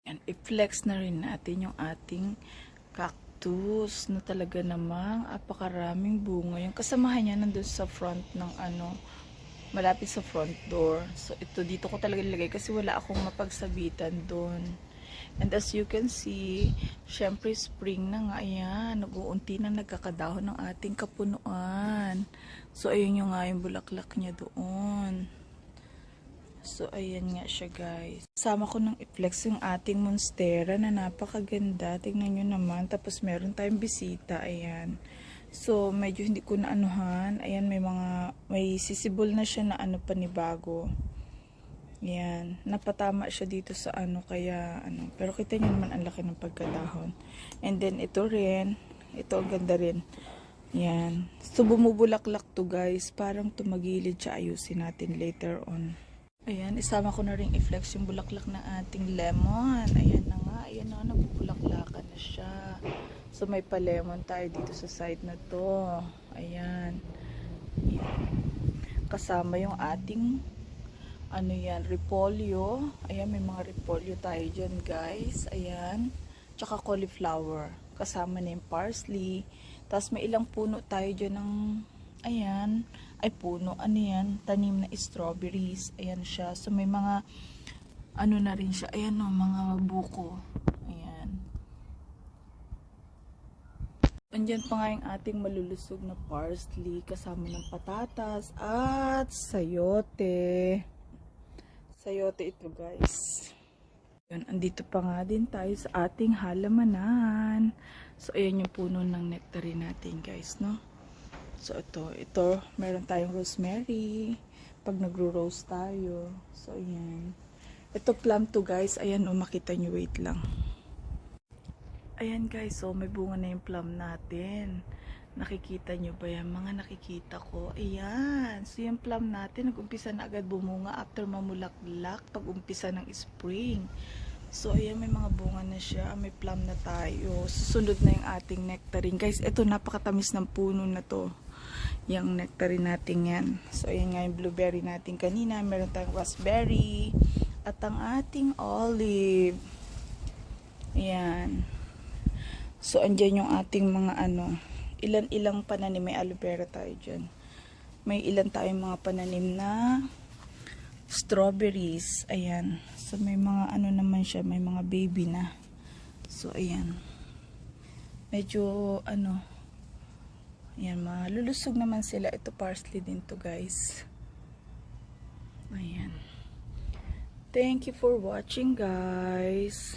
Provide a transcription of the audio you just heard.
And i-flex na rin natin yung ating cactus na talaga namang apakaraming bunga. Yung kasamahan niya nandun sa front ng malapit sa front door. So ito dito ko talaga nilagay kasi wala akong mapagsabitan doon. And as you can see, syempre spring na nga, ayan, nag-uunti na nagkakadahon ng ating kapunuan. So ayun yung nga yung bulaklak niya doon. So, ayan nga siya guys. Sama ko ng i-flex yung ating monstera na napakaganda. Tingnan nyo naman. Tapos meron tayong bisita. Ayan. So, medyo hindi ko na anuhan. Ayan, may sisibol na siya na panibago. Ayan. Napatama siya dito sa kaya Pero kita nyo naman ang laki ng pagkadahon. And then, ito rin. Ito, ang ganda rin. Ayan. So, bumubulaklak to guys. Parang tumagilid siya. Ayusin natin later on. Ayan, isama ko na rin i-flex yung bulaklak ng ating lemon. Ayan na nga, ayan na, nagbubulaklakan na siya. So, may pa-lemon tayo dito sa side na to. Ayan. Ayan. Kasama yung ating, repolyo. Ayan, may mga repolyo tayo dyan, guys. Ayan. Tsaka cauliflower. Kasama na yung parsley. Tapos, may ilang puno tayo dyan ng, ayan, puno, tanim na strawberries, ayan siya, so may mga, na rin siya, ayan mga buko, ayan, andyan pa nga yung ating malulusog na parsley, kasama ng patatas, at sayote ito guys, yun, andito pa nga din tayo sa ating halamanan, so ayan yung puno ng nectarine natin guys, no? So, ito, meron tayong rosemary. Pag nagro-rose tayo. So, ayan. Ito plum to guys. Ayan, makita nyo. Wait lang. Ayan guys. So, may bunga na yung plum natin. Nakikita nyo ba yan? Mga nakikita ko. Ayan. So, yung plum natin, nag-umpisa na agad bumunga after mamulaklak pag umpisa ng spring. So, ayan, may mga bunga na siya. May plum na tayo. Susunod na yung ating nectarine. Guys, ito, napakatamis ng puno na to. Yung nectarine natin yan. So, ayan nga yung blueberry natin kanina. Meron tayong raspberry. At ang ating olive. Ayan. So, andyan yung ating mga ilan-ilang pananim. May aloe vera tayo dyan. May ilan tayong mga pananim na strawberries. Ayan. So, may mga naman siya. May mga baby na. So, ayan. Medyo, ayan, malulusog naman sila. Ito parsley din to guys. Ayan. Thank you for watching guys.